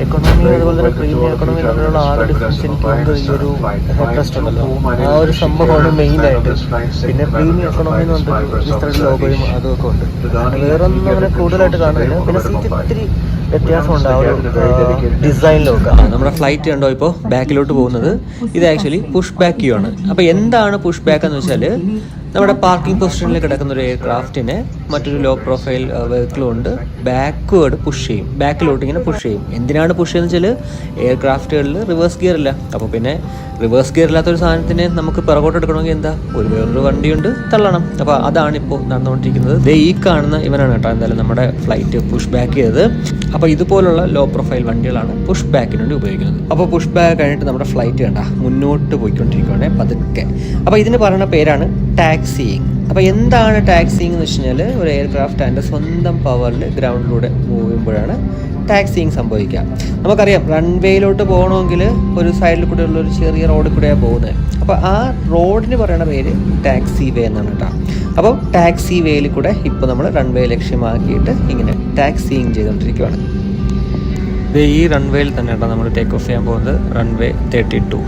Economy അതുപോലെ തന്നെ premium economy തമ്മിലുള്ള ആകെ ഡിഫറൻസ് എനിക്ക് തോന്നുന്നത് ഈ ഒരു ഹെഡ് റെസ്റ്റ് ഉണ്ടല്ലോ, ആ ഒരു സംഭവമാണ് മെയിനായിട്ട്. പിന്നെ പ്രീമിയം എക്കണോമി എന്ന് പറഞ്ഞിട്ട് ഇത്രയും ലോഗോയും അതുമൊക്കെ ഉണ്ട്. വേറൊന്നും അങ്ങനെ കൂടുതലായിട്ട് കാണുന്നില്ല. പിന്നെ സീറ്റ് ഇത്തിരി വ്യത്യാസമുണ്ട് ആ ഒരു ഡിസൈനിലൊക്കെ. നമ്മുടെ ഫ്ലൈറ്റ് കണ്ടോ ഇപ്പോൾ ബാക്കിലോട്ട് പോകുന്നത്. ഇത് ആക്ച്വലി പുഷ് ബാക്ക് ക്യൂ ആണ്. അപ്പോൾ എന്താണ് പുഷ് ബാക്ക് എന്ന് വെച്ചാൽ, നമ്മുടെ പാർക്കിംഗ് പൊസിഷനിൽ കിടക്കുന്ന ഒരു എയർക്രാഫ്റ്റിനെ മറ്റൊരു ലോ പ്രൊഫൈൽ വെഹിക്കിൾ കൊണ്ട് ബാക്ക്വേർഡ് പുഷ് ചെയ്യും, ബാക്കിലോട്ട് ഇങ്ങനെ പുഷ് ചെയ്യും. എന്തിനാണ് പുഷ് ചെയ്യുന്നത് വെച്ചാൽ എയർക്രാഫ്റ്റുകളിൽ റിവേഴ്സ് ഗിയർ ഇല്ല. അപ്പോൾ പിന്നെ റിവേഴ്സ് ഗിയർ ഇല്ലാത്തൊരു സാധനത്തിനെ നമുക്ക് പിറകോട്ട് എടുക്കണമെങ്കിൽ എന്താ, വേറൊരു വണ്ടിയുണ്ട്, തള്ളണം. അപ്പോൾ അതാണ് ഇപ്പോൾ നടന്നുകൊണ്ടിരിക്കുന്നത്. ഈ കാണുന്ന ഇവനാണ് കേട്ടോ എന്തായാലും നമ്മുടെ ഫ്ലൈറ്റ് പുഷ് ബാക്ക് ചെയ്തത്. അപ്പോൾ ഇതുപോലുള്ള ലോ പ്രൊഫൈൽ വണ്ടികളാണ് പുഷ് ബാക്കിന് വേണ്ടി ഉപയോഗിക്കുന്നത്. അപ്പോൾ പുഷ് ബാക്ക് കഴിഞ്ഞിട്ട് നമ്മുടെ ഫ്ലൈറ്റ് കണ്ട മുന്നോട്ട് പോയിക്കൊണ്ടിരിക്കുകയാണ് പതുക്കെ. അപ്പോൾ ഇതിന് പറയുന്ന പേരാണ് ടാക്സിയിങ്. അപ്പോൾ എന്താണ് ടാക്സിയിങ് എന്ന് വെച്ച് കഴിഞ്ഞാൽ, ഒരു എയർക്രാഫ്റ്റ് അതിൻ്റെ സ്വന്തം പവറിൽ ഗ്രൗണ്ടിലൂടെ മൂവ് ചെയ്യുമ്പോഴാണ് ടാക്സിയിങ് സംഭവിക്കുക. നമുക്കറിയാം റൺവേയിലോട്ട് പോകണമെങ്കിൽ ഒരു സൈഡിൽ കൂടെ ഉള്ള ഒരു ചെറിയ റോഡിൽ കൂടെയാണ് പോകുന്നത്. അപ്പോൾ ആ റോഡിന് പറയുന്ന പേര് ടാക്സി വേ എന്നാണ് കേട്ടോ. അപ്പോൾ ടാക്സി വേയിൽ കൂടെ ഇപ്പോൾ നമ്മൾ റൺവേ ലക്ഷ്യമാക്കിയിട്ട് ഇങ്ങനെ ടാക്സിയിങ് ചെയ്തുകൊണ്ടിരിക്കുകയാണ്. ഈ റൺവേയിൽ തന്നെ കേട്ടോ നമ്മൾ ടേക്ക് ഓഫ് ചെയ്യാൻ പോകുന്നത്. റൺവേ 32.